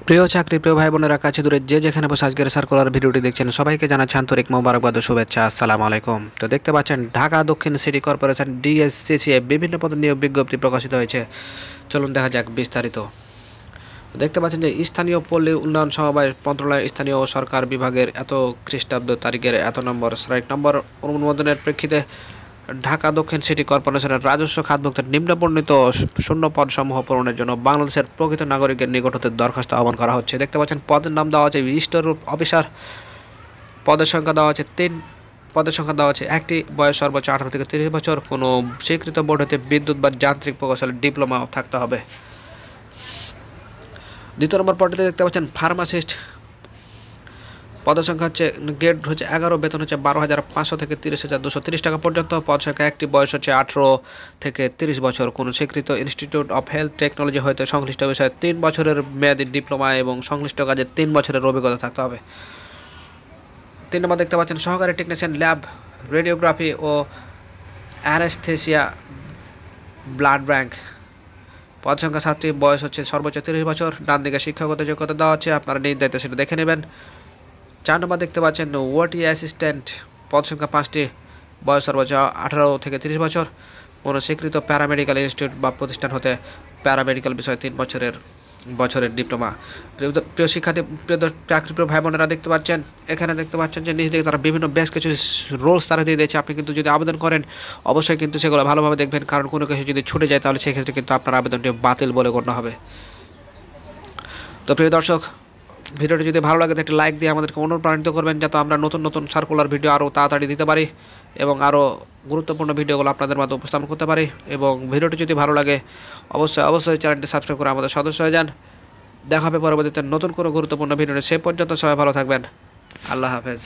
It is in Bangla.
প্রিয় চাকরি প্রিয় ভাই বোনেরা কাছে দূরে যে যেখানে বসে আজকের সার্কুলার ভিডিওটি দেখছেন সবাইকে জানাচ্ছি আন্তরিক মোবারকবাদ ও শুভেচ্ছা। আসসালামু আলাইকুম। তো দেখতে পাচ্ছেন ঢাকা দক্ষিণ সিটি কর্পোরেশন ডিএসসিসিএ বিভিন্ন পদে নিয়োগ বিজ্ঞপ্তি প্রকাশিত হয়েছে। চলুন দেখা যাক বিস্তারিত। দেখতে পাচ্ছেন যে স্থানীয় পল্লী উন্নয়ন সমবায় মন্ত্রণালয় স্থানীয় সরকার বিভাগের এত খ্রিস্টাব্দ তারিখের এত নম্বর স্লাইড নম্বর অনুমোদনের প্রেক্ষিতে ঢাকা দক্ষিণ সিটি কর্পোরেশনের রাজস্ব খাতভুক্ত নিম্নবর্ণিত শূন্য পদসমূহ পূরণের জন্য বাংলাদেশের প্রকৃত নাগরিকের নিকট হতে দরখাস্ত আহ্বান করা হচ্ছে। দেখতে পাচ্ছেন পদের নাম দেওয়া আছে স্টোর অফিসার, পদের সংখ্যা দেওয়া আছে 3, পদের সংখ্যা দেওয়া আছে একটি, বয়স সর্বোচ্চ 18 থেকে 30 বছর, কোনো স্বীকৃত বোর্ড হতে বিদ্যুৎ বা যান্ত্রিক প্রকৌশলের ডিপ্লোমা থাকতে হবে। দ্বিতীয় নম্বর পদটিতে দেখতে পাচ্ছেন ফার্মাসিস্ট, পদের সংখ্যা হচ্ছে গ্রেড হচ্ছে 11, বেতন হচ্ছে 12,500 থেকে 30,230 টাকা পর্যন্ত। পদ সংখ্যা একটি, বয়স হচ্ছে 18 থেকে 30 বছর, কোনো স্বীকৃত ইনস্টিটিউট অফ হেলথ টেকনোলজি হয়তো সংশ্লিষ্ট বিষয়ে 3 বছরের মেয়াদী ডিপ্লোমা এবং সংশ্লিষ্ট কাজে 3 বছরের অভিজ্ঞতা থাকতে হবে। 3 নম্বর দেখতে পাচ্ছেন সহকারী টেকনিশিয়ান ল্যাব, রেডিওগ্রাফি ও অ্যানেস্থেসিয়া ব্লাড ব্যাংক, পদ সংখ্যা 7টি, বয়স হচ্ছে সর্বোচ্চ 30 বছর। ডান দিকে শিক্ষাগত যোগ্যতা দেওয়া আছে, আপনারা নিজ দায়িত্বে সেটা দেখে নেবেন। 4 নম্বর দেখতে পাচ্ছেন ওটি অ্যাসিস্ট্যান্ট, পদ সংখ্যা 5টি, বয়স সর্বোচ্চ 18 থেকে 30 বছর, কোনো স্বীকৃত প্যারামেডিক্যাল ইনস্টিটিউট বা প্রতিষ্ঠান হতে প্যারামেডিক্যাল বিষয়ে 3 বছরের ডিপ্লোমা। প্রিয় শিক্ষার্থী, প্রিয় চাকরিপ্রিয় ভাই বোনেরা দেখতে পাচ্ছেন, এখানে দেখতে পাচ্ছেন যে নিজ দিকে তারা বিভিন্ন বেশ কিছু রোলস তারা দিয়ে দিয়েছে। আপনি কিন্তু যদি আবেদন করেন অবশ্যই কিন্তু সেগুলো ভালোভাবে দেখবেন, কারণ কোনো কিছু যদি ছুটে যায় তাহলে সেক্ষেত্রে কিন্তু আপনার আবেদনটি বাতিল বলে গণ্য হবে। তো প্রিয় দর্শক, ভিডিওটি যদি ভালো লাগে একটি লাইক দিয়ে আমাদেরকে অনুপ্রাণিত করবেন, যাতে আমরা নতুন নতুন সার্কুলার ভিডিও আরও তাড়াতাড়ি দিতে পারি এবং আরও গুরুত্বপূর্ণ ভিডিওগুলো আপনাদের মাঝে উপস্থাপন করতে পারি। এবং ভিডিওটি যদি ভালো লাগে অবশ্যই চ্যানেলটি সাবস্ক্রাইব করে আমাদের সদস্য হয়ে যান। দেখা হবে পরবর্তীতে নতুন কোনো গুরুত্বপূর্ণ ভিডিও। সে পর্যন্ত সবাই ভালো থাকবেন। আল্লাহ হাফেজ।